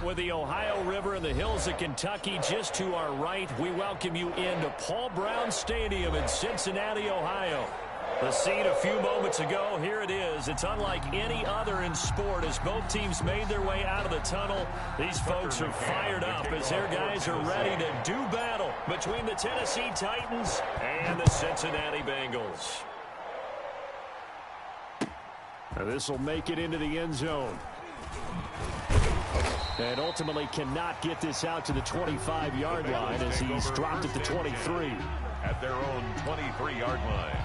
With the Ohio River and the hills of Kentucky just to our right, we welcome you into Paul Brown Stadium in Cincinnati, Ohio. The scene a few moments ago, here it is. It's unlike any other in sport as both teams made their way out of the tunnel. These folks are fired up as their guys are ready to do battle between the Tennessee Titans and the Cincinnati Bengals. Now this will make it into the end zone. And ultimately cannot get this out to the 25-yard line as he's dropped at the 23. At their own 23-yard line.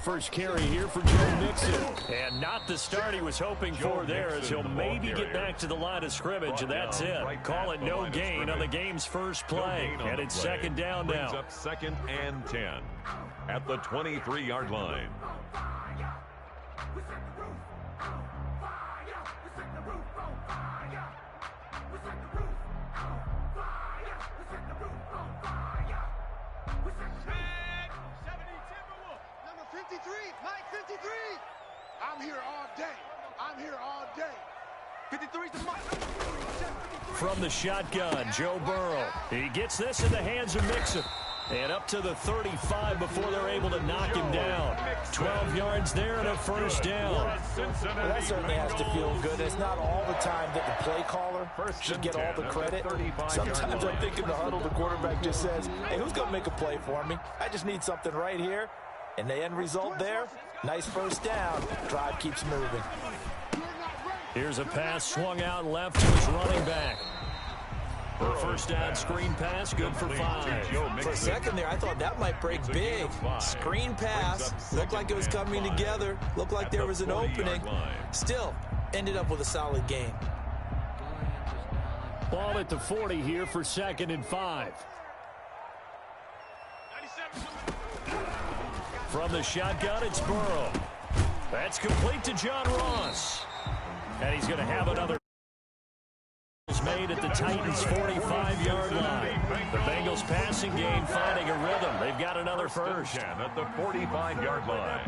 First carry here for Joe Mixon. And not the start he was hoping for there as he'll maybe get back to the line of scrimmage, and that's it. Call it no gain on the game's first play. And it's second down now. Brings up 2nd and 10 at the 23-yard line. Mike 53. I'm here all day. I'm here all day. 53's the Mike. From the shotgun, Joe Burrow. He gets this in the hands of Mixon. And up to the 35 before they're able to knock him down. 12 yards there and a first down. Well, that certainly has to feel good. It's not all the time that the play caller should get all the credit. Sometimes I think in the huddle, the quarterback just says, hey, who's going to make a play for me? I just need something right here. And the end result there, nice first down. Drive keeps moving. Here's a pass swung out left to his running back. For a first down screen pass, good for 5. For a second there, I thought that might break big. Screen pass, looked like it was coming together, looked like there was an opening. Still, ended up with a solid game. Ball at the 40 here for 2nd and 5. From the shotgun, it's Burrow. That's complete to John Ross. And he's going to have another made at the Titans' 45-yard line. The Bengals passing game finding a rhythm. They've got another first. At the 45-yard line.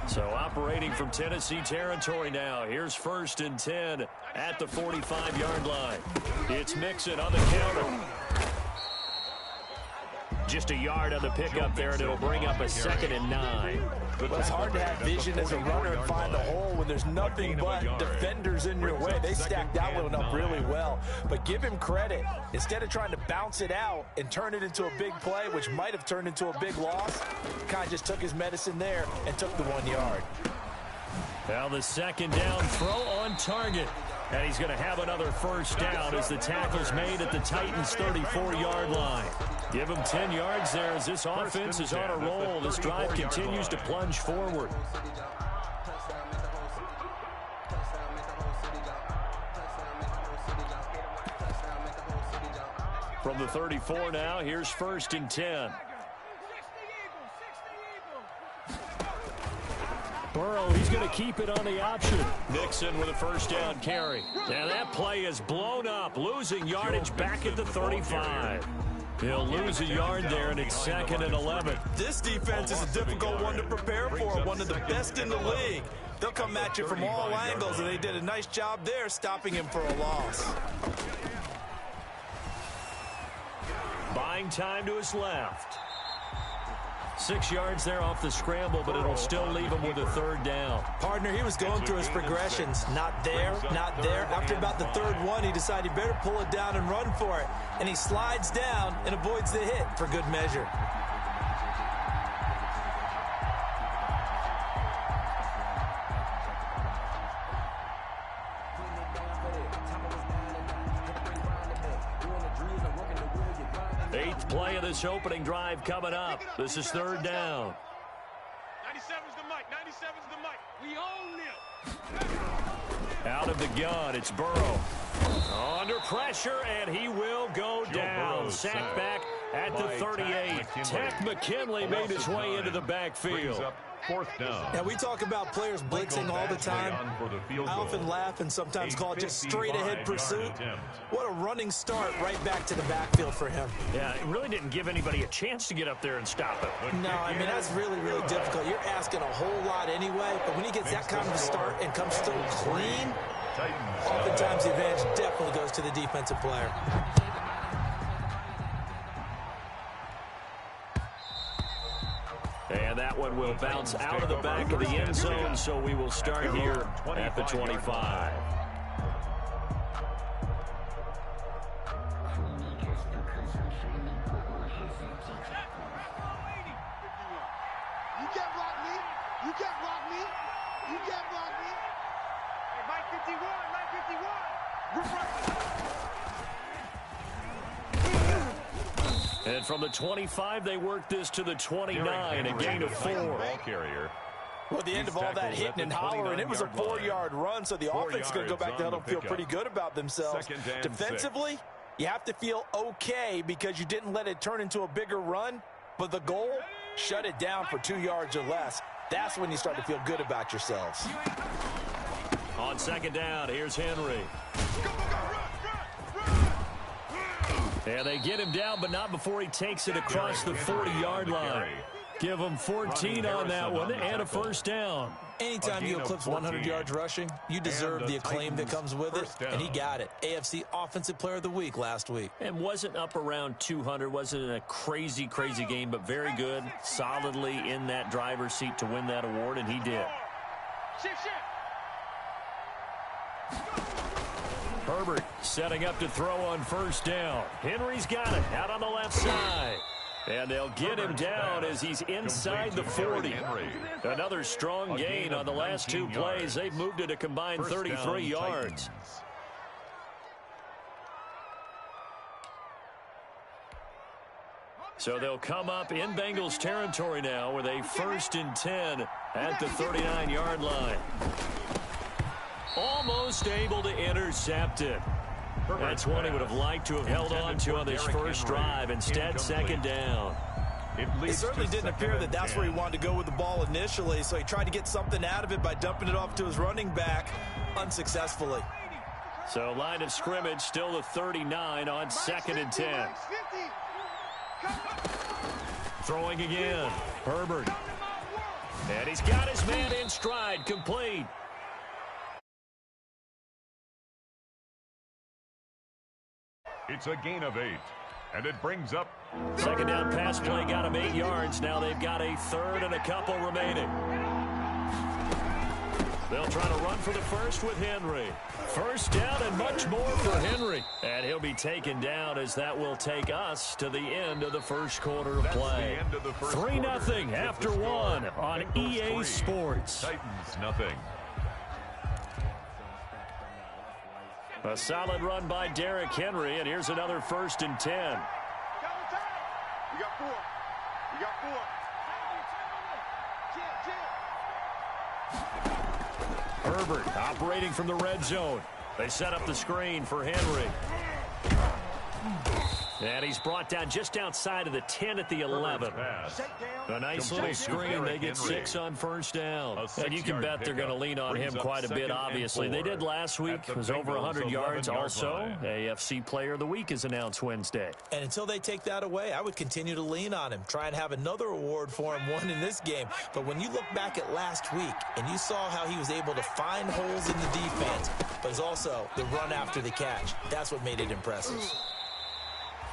So operating from Tennessee territory now. Here's 1st and 10 at the 45-yard line. It's Mixon on the counter. Just a yard on the pickup there, and it'll bring up a 2nd and 9. Well, it's hard to have vision as a runner and find the hole when there's nothing but defenders in your way. They stacked that one up really well. But give him credit. Instead of trying to bounce it out and turn it into a big play, which might have turned into a big loss, kind of just took his medicine there and took the 1 yard. Now the second down throw on target. And he's going to have another first down as the tackle's made at the Titans' 34-yard line. Give him 10 yards there as this offense is on a roll. This drive continues to plunge forward. From the 34 now, here's 1st and 10. Burrow, he's going to keep it on the option. Nixon with a first down carry. And that play is blown up, losing yardage back at the 35. He'll lose a yard there, and it's 2nd and 11. This defense is a difficult one to prepare for, one of the best in the league. They'll come at you from all angles, and they did a nice job there stopping him for a loss. Buying time to his left. 6 yards there off the scramble, but it'll still leave him with a 3rd down. Partner, he was going through his progressions. Not there, not there. After about the 3rd one, he decided he better pull it down and run for it. And he slides down and avoids the hit for good measure. Play of this opening drive coming up. This is 3rd down. 97's the mic. 97's the mic. We own them. Out of the gun, it's Burrow. Under pressure, and he will go down. Sacked back at the 38. Takk McKinley made his way into the backfield. Fourth down. Now, we talk about players blitzing all the time. I often laugh and sometimes call it just straight-ahead pursuit. What a running start right back to the backfield for him. Yeah, it really didn't give anybody a chance to get up there and stop him. No, I mean, that's really, really difficult. You're asking a whole lot anyway, but when he gets that kind of a start and comes still clean, oftentimes the advantage definitely goes to the defensive player. And that one will bounce out of the back of the end zone, so we will start here at the 25. You can't block me. You can't block me. You can't block me. Hey, Mike 51, Mike 51. And from the 25, they work this to the 29, a gain of 4. Well, the end of all that hitting and hollering, it was a 4-yard run, so the offense is going to go back to huddle and feel pretty good about themselves. Defensively, you have to feel okay because you didn't let it turn into a bigger run, but the goal, shut it down for 2 yards or less. That's when you start to feel good about yourselves. On second down, here's Henry. And they get him down, but not before he takes it across the 40-yard line. Give him 14 on that one and a first down. Anytime you eclipse 100 yards rushing, you deserve the acclaim that comes with it, and he got it. AFC Offensive Player of the Week last week. And wasn't up around 200, wasn't in a crazy, crazy game, but very good, solidly in that driver's seat to win that award, and he did. Herbert setting up to throw on first down. Henry's got it out on the left side. And they'll get him down as he's inside the 40. Another strong gain on the last 2 plays. They've moved it a combined 33 yards. So they'll come up in Bengals territory now with a 1st and 10 at the 39-yard line. Almost able to intercept it. That's one he would have liked to have held on to on this first drive. Instead, second down. It certainly didn't appear that that's where he wanted to go with the ball initially, so he tried to get something out of it by dumping it off to his running back unsuccessfully. So line of scrimmage still the 39 on 2nd and 10. Throwing again. Herbert. And he's got his man in stride, complete. It's a gain of 8, and it brings up. Second down pass play got him 8 yards. Now they've got a 3rd and a couple remaining. They'll try to run for the first with Henry. First down and much more for Henry. And he'll be taken down as that will take us to the end of the first quarter of play. 3-0 after 1 on EA Sports. Titans nothing. A solid run by Derrick Henry, and here's another 1st and 10. You got 4. You got 4. Herbert operating from the red zone. They set up the screen for Henry. And he's brought down just outside of the 10 at the 11. A nice little screen. They get 6 on first down. And you can bet they're going to lean on him quite a bit, obviously. They did last week. It was over 100 yards also. AFC Player of the Week is announced Wednesday. And until they take that away, I would continue to lean on him. Try and have another award for him, one in this game. But when you look back at last week and you saw how he was able to find holes in the defense, but it's also the run after the catch. That's what made it impressive.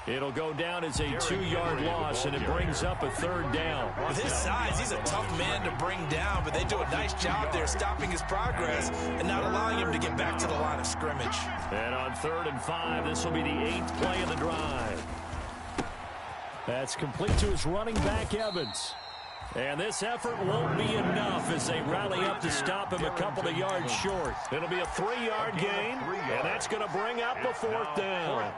It'll go down as a 2-yard loss, and it brings up a 3rd down. With his size, he's a tough man to bring down, but they do a nice job there stopping his progress and not allowing him to get back to the line of scrimmage. And on 3rd and 5, this will be the 8th play of the drive. That's complete to his running back, Evans. And this effort won't be enough as they rally up to stop him a couple of yards short. It'll be a 3-yard gain, and that's going to bring up a 4th down.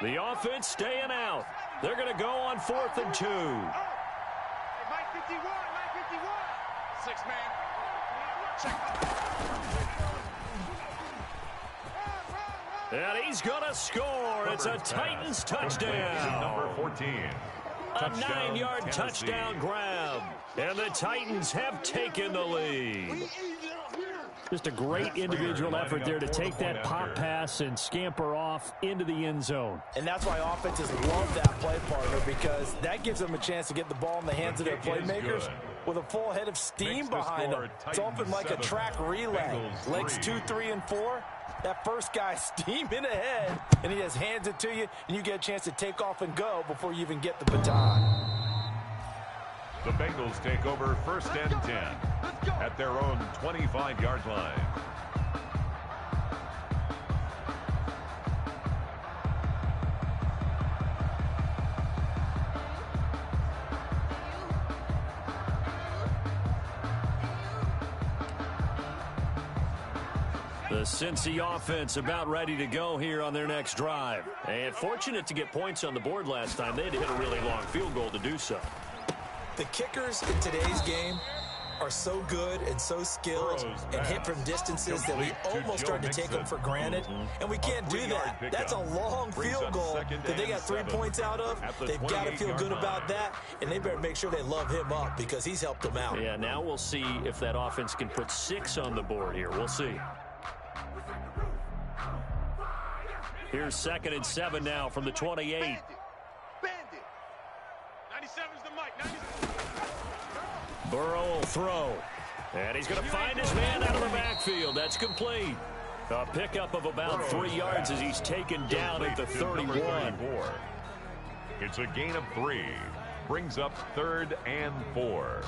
The offense staying out. They're going to go on 4th and 2. 951. 6-man. Check. And he's going to score. It's a Titans touchdown. Number 14. A 9-yard touchdown grab. And the Titans have taken the lead. Just a great individual effort there to take that pop pass and scamper off into the end zone. And that's why offenses love that play, partner, because that gives them a chance to get the ball in the hands of their playmakers with a full head of steam behind them. It's often like a track relay. Legs 2, 3, and 4. That first guy steaming ahead, and he just hands it to you, and you get a chance to take off and go before you even get the baton. The Bengals take over 1st and 10 at their own 25-yard line. The Cincy offense about ready to go here on their next drive. And fortunate to get points on the board last time. They had to hit a really long field goal to do so. The kickers in today's game are so good and so skilled and hit from distances that we almost start to take them for granted, and we can't do that. That's a long field goal that they got 3 points out of. They've got to feel good about that, and they better make sure they love him up because he's helped them out. Yeah, now we'll see if that offense can put 6 on the board here. We'll see. Here's 2nd and 7 now from the 28. Bandit. 97's the mic. 97. Burrow will throw. And he's going to find his man out of the backfield. That's complete. A pickup of about 3 yards as he's taken down at the 31. It's a gain of 3. Brings up 3rd and 4.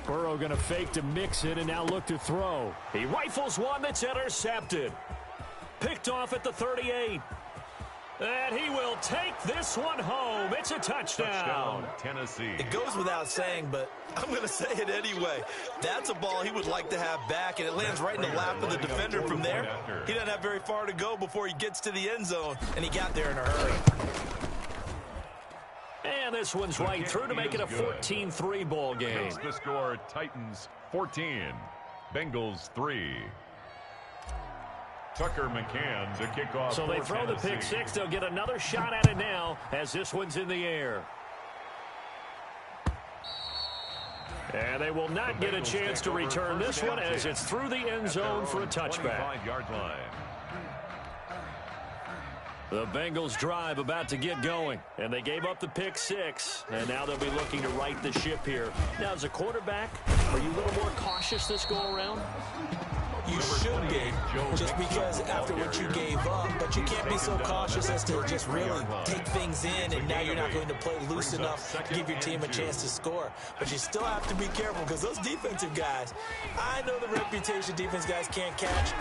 Burrow going to fake to mix it and now look to throw. He rifles one that's intercepted. Picked off at the 38. And he will take this one home. It's a touchdown. Tennessee. It goes without saying, but I'm going to say it anyway. That's a ball he would like to have back, and it lands right in the lap of the defender from there. He doesn't have very far to go before he gets to the end zone, and he got there in a hurry. And this one's right through to make it a 14-3 ball game. Makes the score Titans 14, Bengals 3. Tucker McCann to kick off. So they throw the pick 6. They'll get another shot at it now as this one's in the air. And they will not get a chance to return this one as it's through the end zone for a touchback. 25-yard line. The Bengals drive about to get going, and they gave up the pick 6, and now they'll be looking to right the ship here. Now, as a quarterback, are you a little more cautious this go-around? You should be, just because after what you gave up, but you can't be so cautious as to just really take things in, and now you're not going to play loose enough to give your team a chance to score. But you still have to be careful because those defensive guys, I know the reputation defense guys can't catch.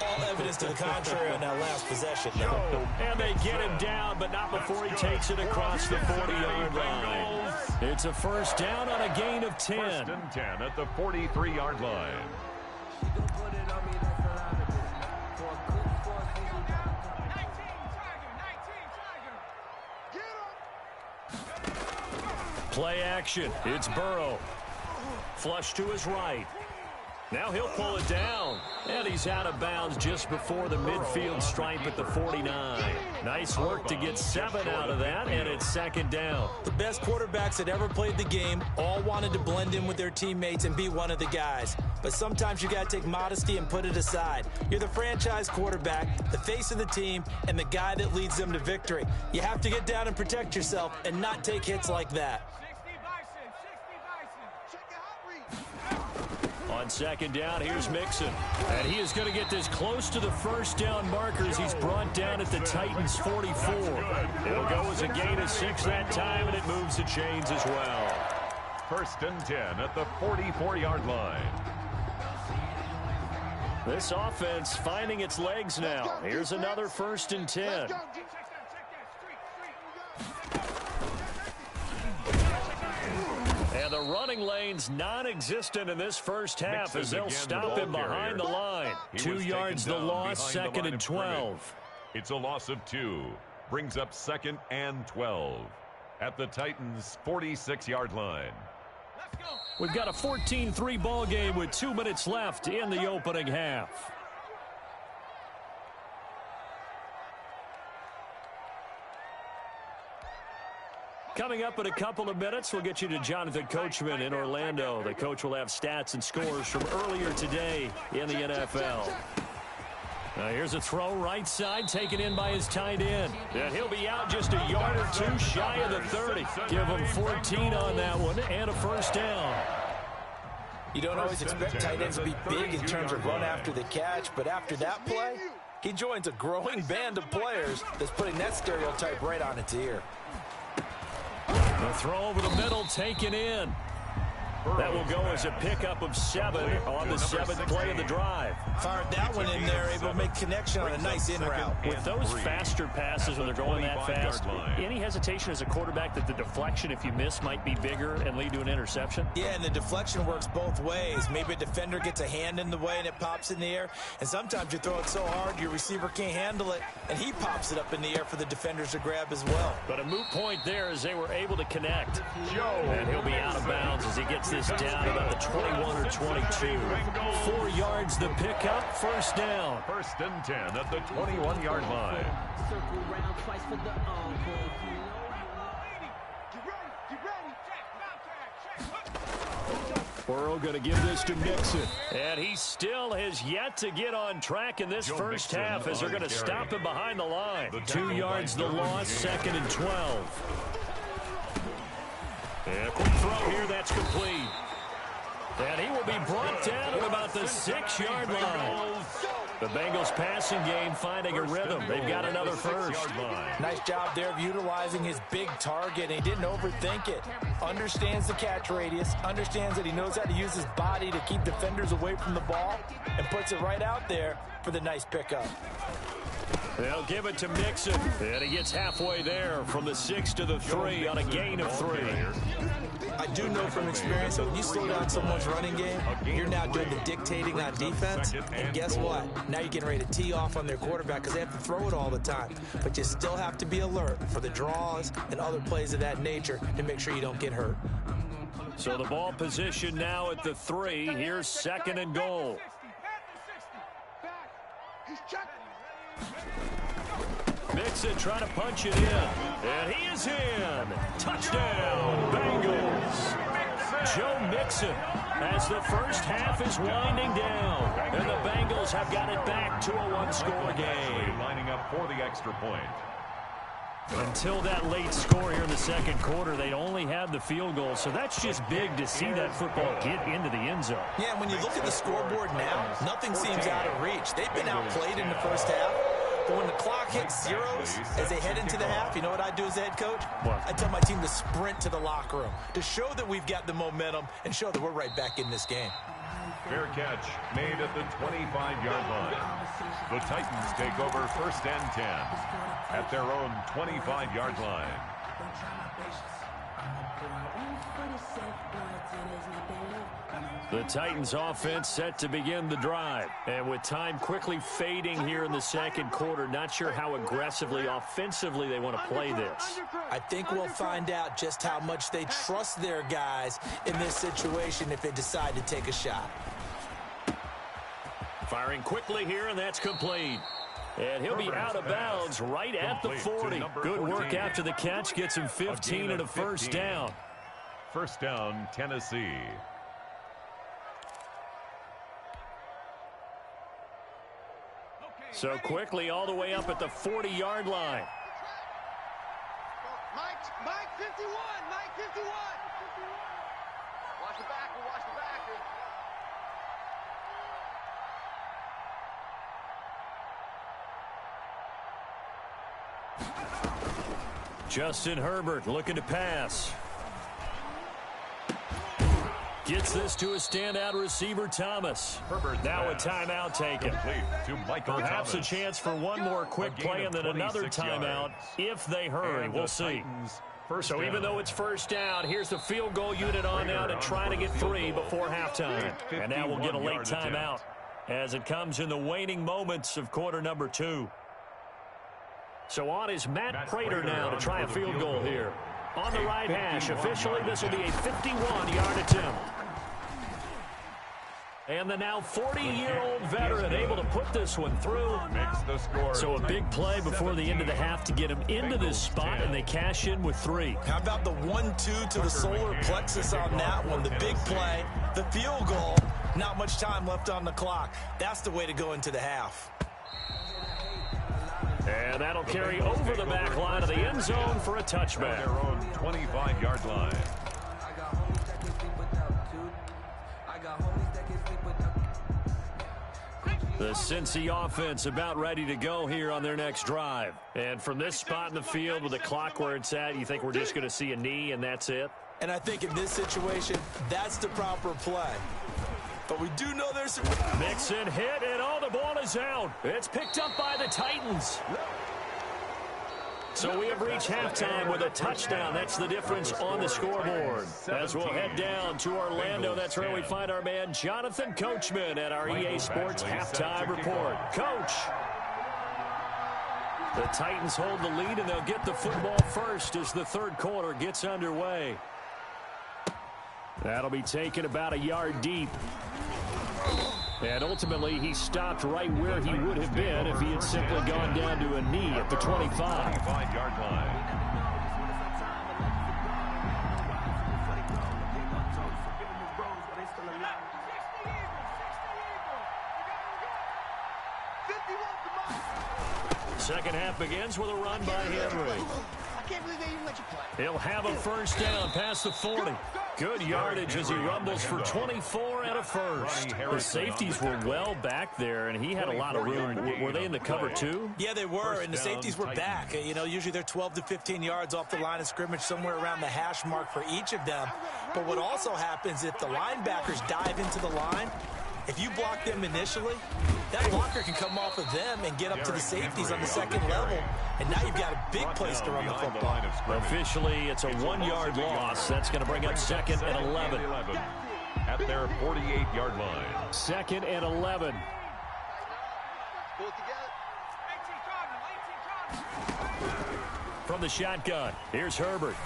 All evidence to the contrary on that last possession. No. And they get him down, but not before he takes it across the 40-yard line. It's a first down on a gain of 10. 1st and 10 at the 43-yard line. Play action. It's Burrow. Flush to his right. Now he'll pull it down. And he's out of bounds just before the midfield stripe at the 49. Nice work to get 7 out of that, and it's 2nd down. The best quarterbacks that ever played the game all wanted to blend in with their teammates and be one of the guys. But sometimes you got to take modesty and put it aside. You're the franchise quarterback, the face of the team, and the guy that leads them to victory. You have to get down and protect yourself and not take hits like that. On 2nd down, here's Mixon. And he is going to get this close to the first down markers. He's brought down at the Titans' 44. It'll go as a gain of 6 that time, and it moves the chains as well. 1st and 10 at the 44-yard line. This offense finding its legs now. Here's another 1st and 10. And the running lane's non-existent in this first half as they'll stop him behind the line. 2 yards the loss, second and 12. It's a loss of 2. Brings up second and 12 at the Titans' 46-yard line. We've got a 14-3 ball game with 2 minutes left in the opening half. Coming up in a couple of minutes, we'll get you to Jonathan Coachman in Orlando. The coach will have stats and scores from earlier today in the NFL. Now here's a throw right side, taken in by his tight end. And he'll be out just a yard or 2 shy of the 30. Give him 14 on that one and a first down. You don't always expect tight ends to be big in terms of run after the catch, but after that play, he joins a growing band of players that's putting that stereotype right on its ear. The throw over the middle, taken in. That will go as a pickup of 7 on the 7th play of the drive. Fired that one in there, able to make connection on a nice in route. With those faster passes when they're going that fast, any hesitation as a quarterback that the deflection, if you miss, might be bigger and lead to an interception? Yeah, and the deflection works both ways. Maybe a defender gets a hand in the way and it pops in the air, and sometimes you throw it so hard your receiver can't handle it, and he pops it up in the air for the defenders to grab as well. But a moot point there as they were able to connect. And he'll be out of bounds as he gets this down about the 21 or 22. 4 yards the pickup, first down. First and 10 at the 21-yard line. Burrow going to give this to Mixon. And he still has yet to get on track in this first half as they're going to stop him behind the line. 2 yards the loss, second and 12. And a quick throw here, that's complete. And he will be brought down at about the 6-yard line. The Bengals passing game finding a rhythm. They've got another first. Nice job there of utilizing his big target. He didn't overthink it. Understands the catch radius. Understands that he knows how to use his body to keep defenders away from the ball. And puts it right out there for the nice pickup. They'll give it to Mixon. And he gets halfway there from the 6 to the 3 on a gain of 3. I do know from experience that when you slow down someone's running game, you're now doing the dictating on defense. And guess what? Now you're getting ready to tee off on their quarterback because they have to throw it all the time. But you still have to be alert for the draws and other plays of that nature to make sure you don't get hurt. So the ball position now at the 3. Here's second and goal. Mixon trying to punch it in. And he is in. Touchdown, Bengals. Joe Mixon as the first half is winding down. And the Bengals have got it back to a one-score game. Lining up for the extra point. Until that late score here in the second quarter, they only had the field goal. So that's just big to see that football get into the end zone. Yeah, and when you look at the scoreboard now, nothing seems out of reach. They've been outplayed in the first half. But when the clock hits zeros as they head into the half, you know what I do as the head coach? What? I tell my team to sprint to the locker room to show that we've got the momentum and show that we're right back in this game. Fair catch made at the 25-yard line. The Titans take over first and 10 at their own 25-yard line. The Titans offense set to begin the drive. And with time quickly fading here in the second quarter, not sure how aggressively, offensively they want to play this. I think we'll find out just how much they trust their guys in this situation if they decide to take a shot. Firing quickly here, and that's complete. And he'll be out of bounds right at the 40. Good work after the catch. Gets him 15 and a first down. First down, Tennessee. So quickly all the way up at the 40-yard line. Mike 51, Mike 51. Watch the back, watch the back. Justin Herbert looking to pass. Gets this to a standout receiver, Thomas. Now a timeout taken. Perhaps a chance for one more quick play and then another timeout if they hurry. We'll see. So even though it's first down, here's the field goal unit on now to try to get 3 before halftime. And now we'll get a late timeout as it comes in the waning moments of quarter number 2. So on is Matt Prater now to try a field goal here. On the right hash, officially this will be a 51-yard attempt. And the now 40-year-old veteran able to put this one through. So a big play before the end of the half to get him into this spot, and they cash in with 3. How about the 1-2 to the solar plexus on that one? The big play, the field goal, not much time left on the clock. That's the way to go into the half. And that'll carry over the back line of the end zone for a touchback. Their own 25-yard line. The Cincy offense about ready to go here on their next drive. And from this spot in the field with the clock where it's at, you think we're just going to see a knee and that's it? And I think in this situation, that's the proper play. But we do know there's some... Mixon hit, and the ball is out. It's picked up by the Titans. So we have reached halftime with a touchdown. That's the difference on the scoreboard. As we'll head down to Orlando, that's where we find our man Jonathan Coachman at our EA Sports Halftime Report. Coach. The Titans hold the lead, and they'll get the football first as the third quarter gets underway. That'll be taken about a yard deep. And ultimately, he stopped right where he would have been if he had simply gone down to a knee at the 25. 25-yard line. Second half begins with a run by Henry. I can't believe they even let you play. He'll have a first down past the 40. Good yardage as he rumbles for 24 and a first. The safeties were well back there, and he had a lot of room. Were they in the cover too? Yeah, they were, and the safeties were back. You know, usually they're 12 to 15 yards off the line of scrimmage, somewhere around the hash mark for each of them. But what also happens if the linebackers dive into the line, if you block them initially, that blocker can come off of them and get up to the safeties on the second level. And now you've got a big place to run the football. Officially, it's a 1-yard loss. That's going to bring up second and 11. At their 48-yard line. Second and 11. Pull it together. From the shotgun, here's Herbert.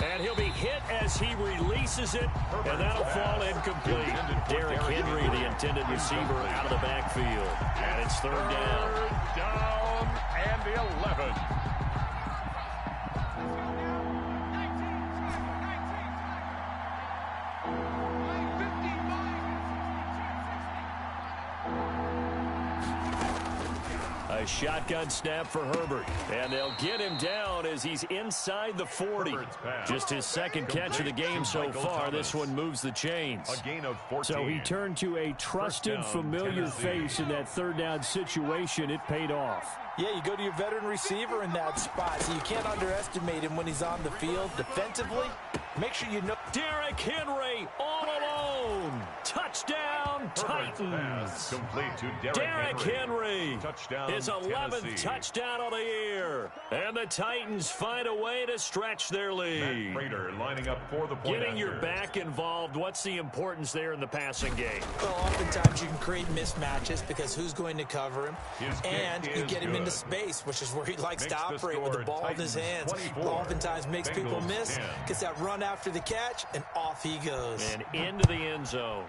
And he'll be hit as he releases it, and that'll fall incomplete. Derrick Henry, the intended receiver, out of the backfield. And it's third down. Third down and the 11. A shotgun snap for Herbert. And they'll get him down as he's inside the 40. Just his second catch of the game so far. This one moves the chains. A gain of 14. So he turned to a trusted, familiar face in that third down situation. It paid off. Yeah, you go to your veteran receiver in that spot, so you can't underestimate him when he's on the field defensively. Make sure you know. Derrick Henry all alone. Touchdown, Titans. Complete to Derrick Henry. Touchdown, His 11th Tennessee. touchdown of the year. And the Titans find a way to stretch their lead. Prater lining up for the point. Getting your back involved, what's the importance there in the passing game? Well, oftentimes you can create mismatches because who's going to cover him? And you get him into space, which is where he likes to operate with the ball in his hands. Oftentimes makes people miss, gets that run after the catch, and off he goes. And into the end zone.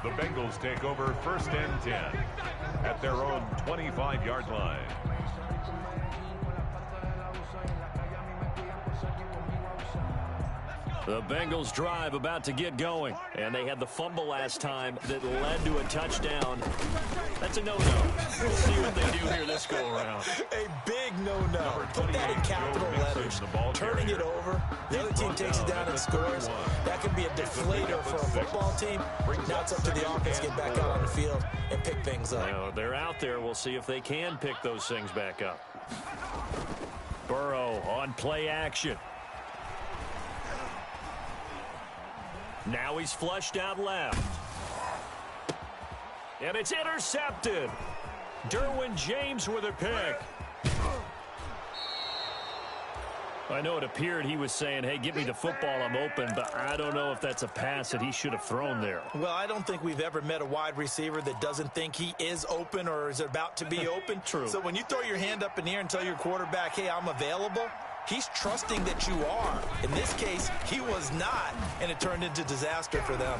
The Bengals take over first and 10 at their own 25-yard line. The Bengals drive about to get going. And they had the fumble last time that led to a touchdown. That's a no-no. We'll see what they do here this go-around. A big no-no. Put that in capital letters. Turning it over. The other team takes it down and scores. That can be a deflator for a football team. Now it's up to the offense to get back out on the field and pick things up. Now, they're out there. We'll see if they can pick those things back up. Burrow on play action. Now he's flushed out left. And it's intercepted. Derwin James with a pick. I know it appeared he was saying, hey, give me the football, I'm open, but I don't know if that's a pass that he should have thrown there. Well, I don't think we've ever met a wide receiver that doesn't think he is open or is about to be open. True. So when you throw your hand up in the air and tell your quarterback, hey, I'm available, he's trusting that you are. In this case, he was not, and it turned into disaster for them.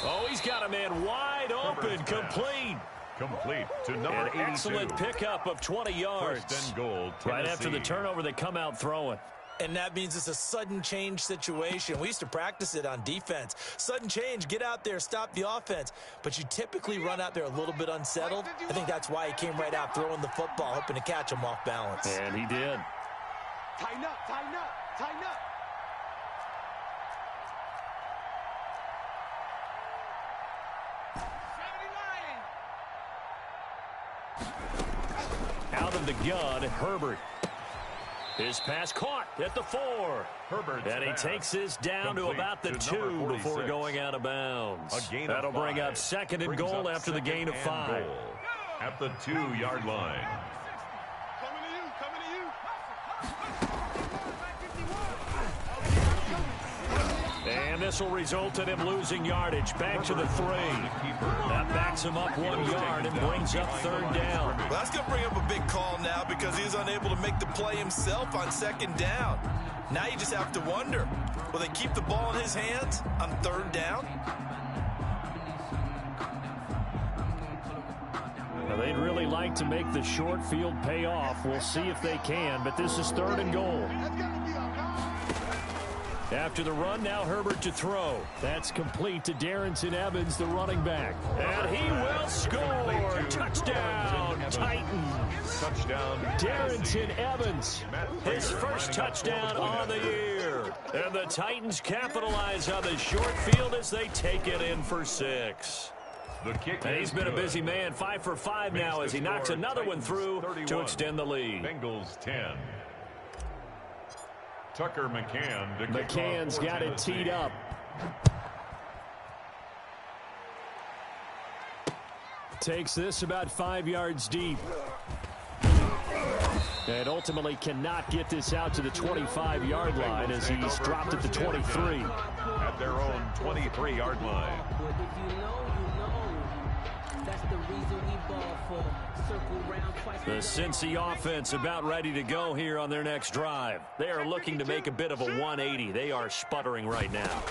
Oh, he's got a man wide open, complete. Complete to number 82. Excellent pickup of 20 yards. First and goal, right after the turnover, they come out throwing. And that means it's a sudden change situation. We used to practice it on defense. Sudden change, get out there, stop the offense. But you typically run out there a little bit unsettled. I think that's why he came right out throwing the football, hoping to catch him off balance. And he did. Tighten up, tighten up, tighten up. Out of the gun, Herbert. His pass caught at the 4. Herbert's and he pass takes this down to about the 2 before going out of bounds. That'll bring up second and goal after the gain of 5. At the 2-yard line. Coming to you, coming to you. And this will result in him losing yardage. Back to the 3. That backs him up 1 yard and brings up third down. Well, that's going to bring up a big call now because he's unable to make the play himself on second down. Now you just have to wonder, will they keep the ball in his hands on third down? Now, they'd really like to make the short field pay off. We'll see if they can, but this is third and goal. After the run, now Herbert to throw. That's complete to Darrington Evans, the running back. And he will score. Touchdown, Titans. Touchdown, Darrington Evans, his first touchdown on the year. And the Titans capitalize on the short field as they take it in for 6. The kick and he's been a busy man, 5 for 5 now as he knocks another one through to extend the lead. Bengals 10. Tucker McCann. McCann's got it teed up. Takes this about 5 yards deep. And ultimately cannot get this out to the 25-yard line as he's dropped at the 23. At their own 23-yard line. The Cincy offense about ready to go here on their next drive. They are looking to make a bit of a 180. They are sputtering right now.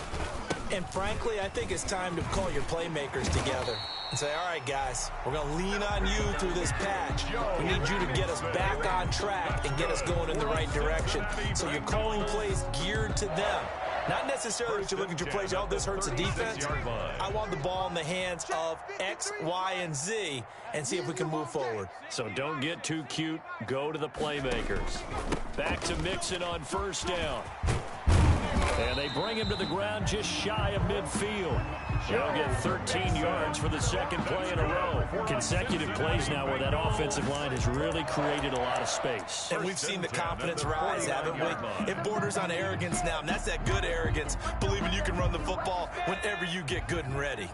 And frankly, I think it's time to call your playmakers together and say, all right, guys, we're going to lean on you through this patch. We need you to get us back on track and get us going in the right direction. So you're calling plays geared to them. Not necessarily that you look at your plays, oh, this hurts the defense. I want the ball in the hands of X, Y, and Z and see if we can move forward. So don't get too cute. Go to the playmakers. Back to Mixon on first down. And they bring him to the ground just shy of midfield. He'll get 13 yards for the second play in a row. Consecutive plays now where that offensive line has really created a lot of space. And we've seen the confidence rise, haven't we? It borders on arrogance now, and that's that good arrogance, believing you can run the football whenever you get good and ready.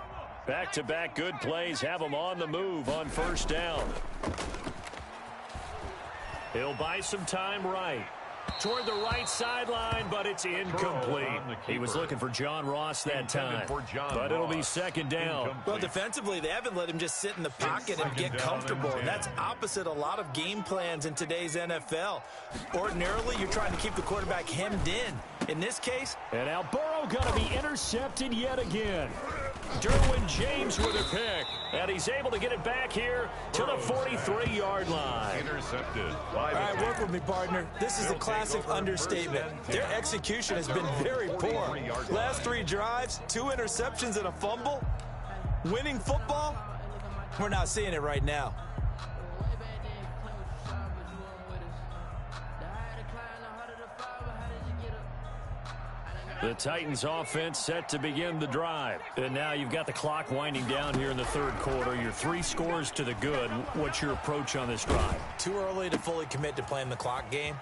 Back-to-back good plays have him on the move on first down. He'll buy some time right. Toward the right sideline, but it's incomplete. He was looking for John Ross that time, but it'll be second down. Well, defensively, they haven't let him just sit in the pocket and get comfortable, and that's opposite a lot of game plans in today's NFL. Ordinarily, you're trying to keep the quarterback hemmed in. In this case, and now Burrow going to be intercepted yet again. Derwin James with a pick, and he's able to get it back here to the 43-yard line. Intercepted. All right, work with me, partner. This is a classic understatement. Their execution has been very poor. Last 3 drives, 2 interceptions and a fumble. Winning football? We're not seeing it right now. The Titans offense set to begin the drive. And now you've got the clock winding down here in the third quarter. You're 3 scores to the good. What's your approach on this drive? Too early to fully commit to playing the clock game.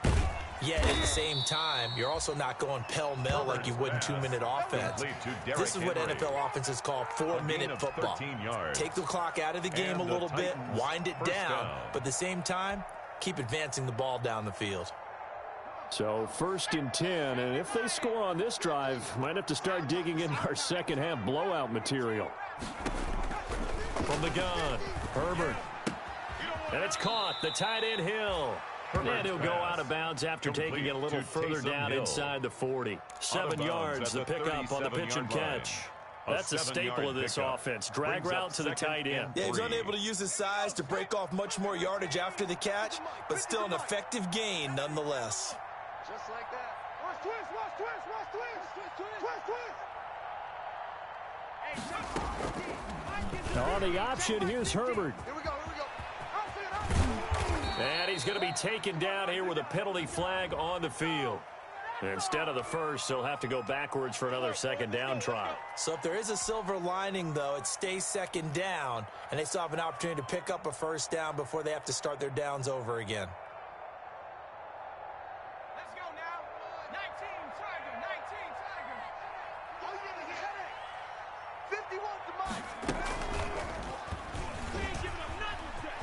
Yet at the same time, you're also not going pell-mell like you would in 2-minute offense. This is what NFL offenses call 4-minute football. Take the clock out of the game a little bit, wind it down, but at the same time, keep advancing the ball down the field. So 1st and 10, and if they score on this drive, might have to start digging into our second-half blowout material. From the gun, Herbert. And it's caught, the tight end Hill. And he'll go out of bounds after taking it a little further down inside the 40. 7 yards, the pickup on the pitch and catch. That's a staple of this offense. Drag route to the tight end. Yeah, he's unable to use his size to break off much more yardage after the catch, but still an effective gain nonetheless. Just like that. Watch twist, watch twist, watch twist, twist, twist. On the option, here's Herbert. Here we go, here we go. And he's going to be taken down here with a penalty flag on the field. Instead of the first, he'll have to go backwards for another second down try. So if there is a silver lining, though, it stays second down, and they still have an opportunity to pick up a first down before they have to start their downs over again. Let's go now. 19 Tiger, 19 Tiger. Oh, yeah, the headache. 51 to Mike. We ain't giving up nothing today.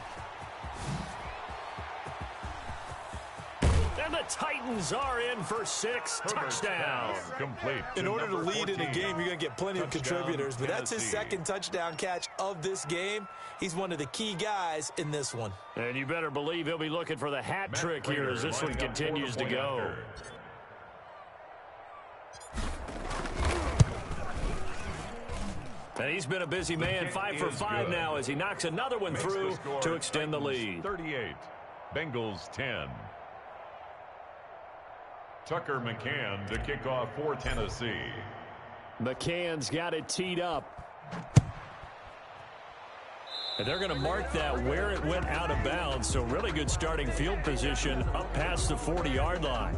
And the Titans are in for 6 touchdowns. Complete. In order to lead in a game, you're going to get plenty of contributors, but that's his second touchdown catch of this game. He's one of the key guys in this one. And you better believe he'll be looking for the hat trick here as this one continues to go. And he's been a busy man, 5 for 5 now as he knocks another one through to extend the lead. 38, Bengals 10. Tucker McCann to kick off for Tennessee. McCann's got it teed up. And they're going to mark that where it went out of bounds, so really good starting field position up past the 40-yard line.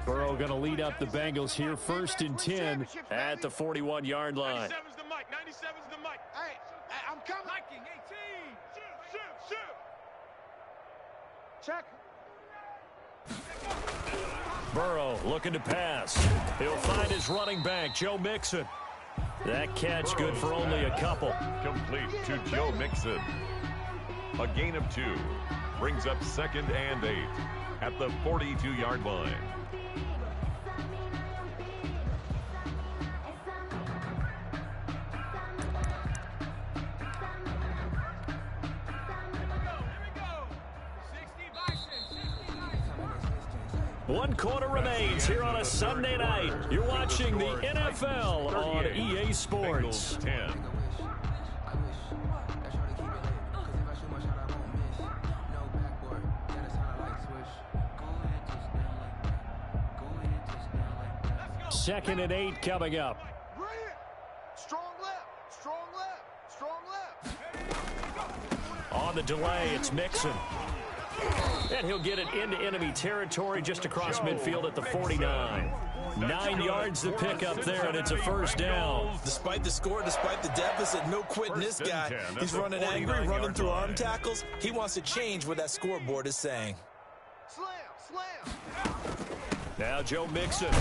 Burrow going to lead up the Bengals here, 1st and 10 at the 41-yard line. 97's the mic, 97's the mic. Hey, I'm coming. Liking 18. Shoot. Check. Burrow looking to pass. He'll find his running back, Joe Mixon. That catch good for only a couple. Complete to Joe Mixon. A gain of 2. Brings up 2nd and 8 at the 42-yard line. One quarter remains here on a Sunday night. You're watching the NFL on EA Sports. Bengals 10. Second and 8 coming up. Brilliant. Strong left. Strong left. Strong left. On the delay, it's Mixon. And he'll get it into enemy territory just across midfield at the 49. 9 yards to pick up there, and it's a first down. Despite the score, despite the deficit, no quitting this guy. He's running angry, running through arm tackles. He wants to change what that scoreboard is saying. Slam. Now Joe Mixon.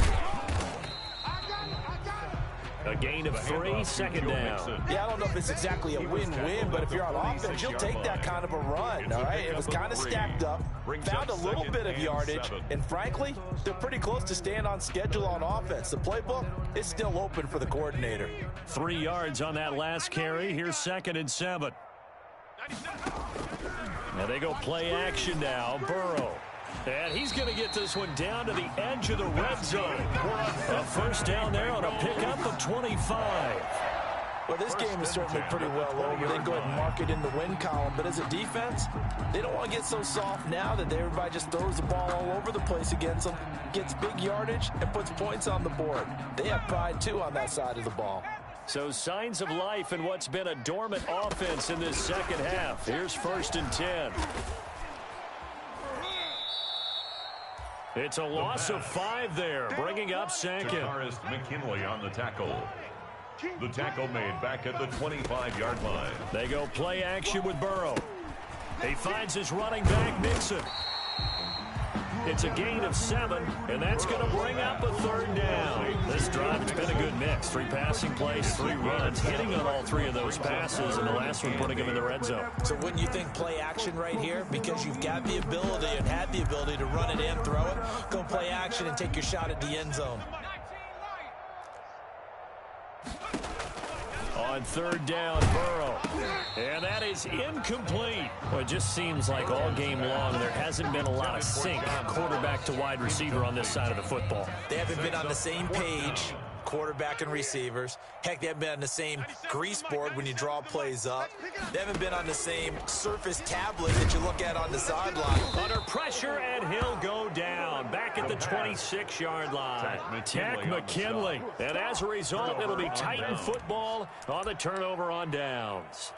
A gain of 3, second down. Yeah, I don't know if it's exactly a win-win, but if you're on offense, you'll take that kind of a run, all right? It was kind of stacked up, found a little bit of yardage, and frankly, they're pretty close to staying on schedule on offense. The playbook is still open for the coordinator. 3 yards on that last carry. Here's 2nd and 7. Now they go play action now. Burrow. And he's going to get this one down to the edge of the red zone. A first down there on a pickup of 25. Well, this game is certainly pretty well over. They go ahead and mark it in the win column. But as a defense, they don't want to get so soft now that everybody just throws the ball all over the place against them, gets big yardage, and puts points on the board. They have pride, too, on that side of the ball. So signs of life in what's been a dormant offense in this second half. Here's 1st and 10. It's a loss of 5 there, bringing up Sankin. Takarist McKinley on the tackle. The tackle made back at the 25-yard line. They go play action with Burrow. He finds his running back, Mixon. It's a gain of 7, and that's going to bring up a 3rd down. This drive, it's been a good mix. 3 passing plays, 3 runs, hitting on all 3 of those passes, and the last one putting him in the red zone. So wouldn't you think play action right here? Because you've got the ability and had the ability to run it and throw it. Go play action and take your shot at the end zone. On 3rd down, Burrow. And that is incomplete. Well, it just seems like all game long there hasn't been a lot of sync quarterback to wide receiver on this side of the football. They haven't been on the same page, quarterback and receivers. Heck, they haven't been on the same grease board when you draw plays up. They haven't been on the same surface tablet that you look at on the sideline. Under pressure, and he'll go down. Back at the 26-yard line. Tech McKinley. And as a result, it'll be Titan football on the turnover on downs.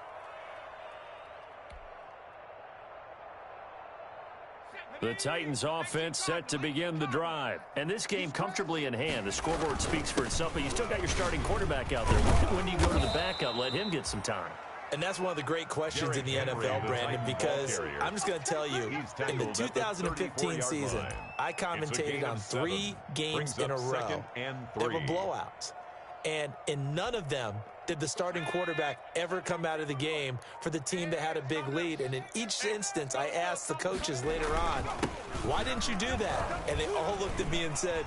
The Titans offense set to begin the drive. And this game comfortably in hand. The scoreboard speaks for itself, but you still got your starting quarterback out there. When do you go to the backup, let him get some time? And that's one of the great questions in the NFL, Brandon, because I'm just going to tell you, in the 2015 season, I commentated on 3 games in a row that were blowouts. And in none of them did the starting quarterback ever come out of the game for the team that had a big lead. And in each instance, I asked the coaches later on, why didn't you do that? And they all looked at me and said,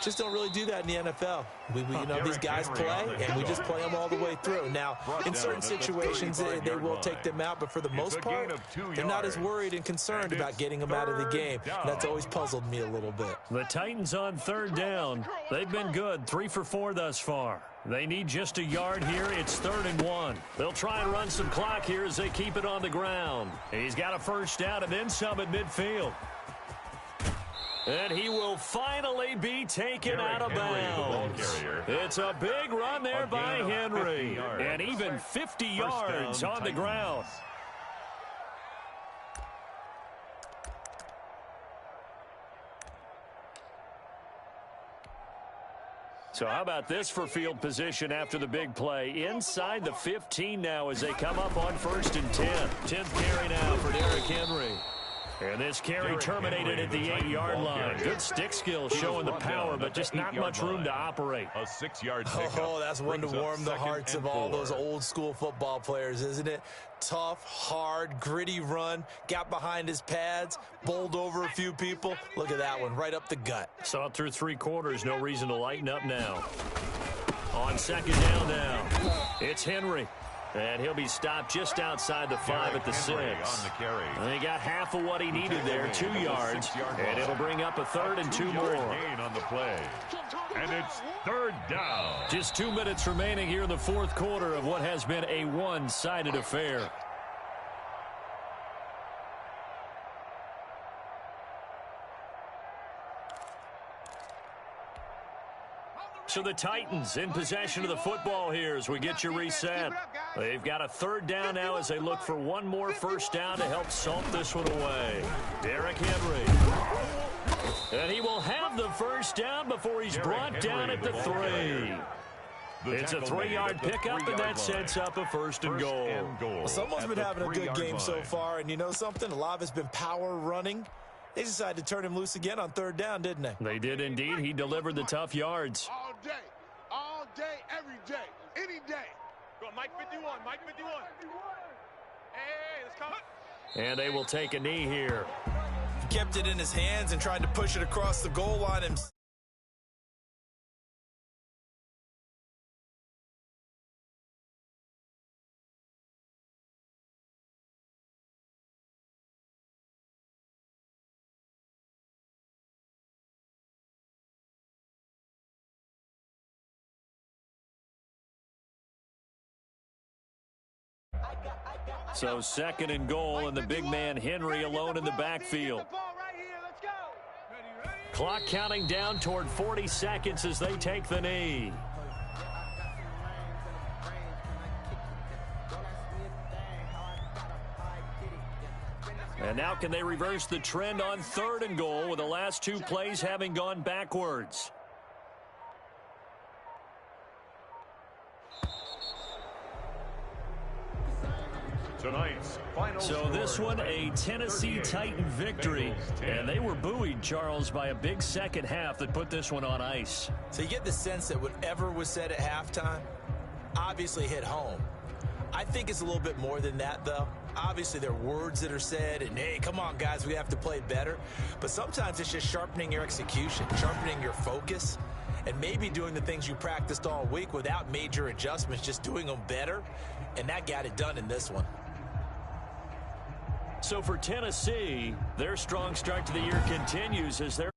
just don't really do that in the NFL. You know, these guys play, and we just play them all the way through. Now, in certain situations, they will take them out, but for the most part, they're not as worried and concerned about getting them out of the game. And that's always puzzled me a little bit. The Titans on 3rd down. They've been good, 3 for 4 thus far. They need just a yard here. It's 3rd and 1. They'll try and run some clock here as they keep it on the ground. He's got a 1st down and then some at midfield. And he will finally be taken out of bounds. It's a big run there by Henry. And even 50 yards on the ground. So how about this for field position after the big play? Inside the 15 now as they come up on 1st and 10. 10th carry now for Derrick Henry. And this carry terminated at the 8-yard line. Good stick skills showing the power, but just not much room to operate. A 6-yard pickup. Oh, that's one to warm the hearts of all those old-school football players, isn't it? Tough, hard, gritty run. Got behind his pads, bowled over a few people. Look at that one, right up the gut. Saw it through 3 quarters. No reason to lighten up now. On 2nd down now, it's Henry. And he'll be stopped just outside the 5 at the 6. On the carry. And he got half of what he needed there, 2 yards. And it'll bring up a 3rd and 2 more. Gain on the play. And it's 3rd down. Just 2 minutes remaining here in the 4th quarter of what has been a one-sided affair. So the Titans in possession of the football here as we get you reset. They've got a 3rd down now as they look for one more 1st down to help salt this one away. Derrick Henry. And he will have the 1st down before he's brought down at the 3. It's a 3-yard pickup, and that sets up a 1st and goal. Well, someone's been having a good game so far, and you know something? A lot of it's been power running. They decided to turn him loose again on 3rd down, didn't they? They did indeed. He delivered the tough yards. All day, every day, any day. Go, Mike 51, Mike 51. Hey, let's come. And they will take a knee here. He kept it in his hands and tried to push it across the goal line himself. So 2nd and goal, and the big man Henry alone in the backfield. Clock counting down toward 40 seconds as they take the knee. And now can they reverse the trend on 3rd and goal with the last 2 plays having gone backwards? Tonight's final So this one, a Tennessee Titan victory, and they were buoyed, Charles, by a big second half that put this one on ice. So you get the sense that whatever was said at halftime obviously hit home. I think it's a little bit more than that, though. Obviously, there are words that are said, and, hey, come on, guys, we have to play better. But sometimes it's just sharpening your execution, sharpening your focus, and maybe doing the things you practiced all week without major adjustments, just doing them better, and that got it done in this one. So for Tennessee, their strong start to the year continues as they're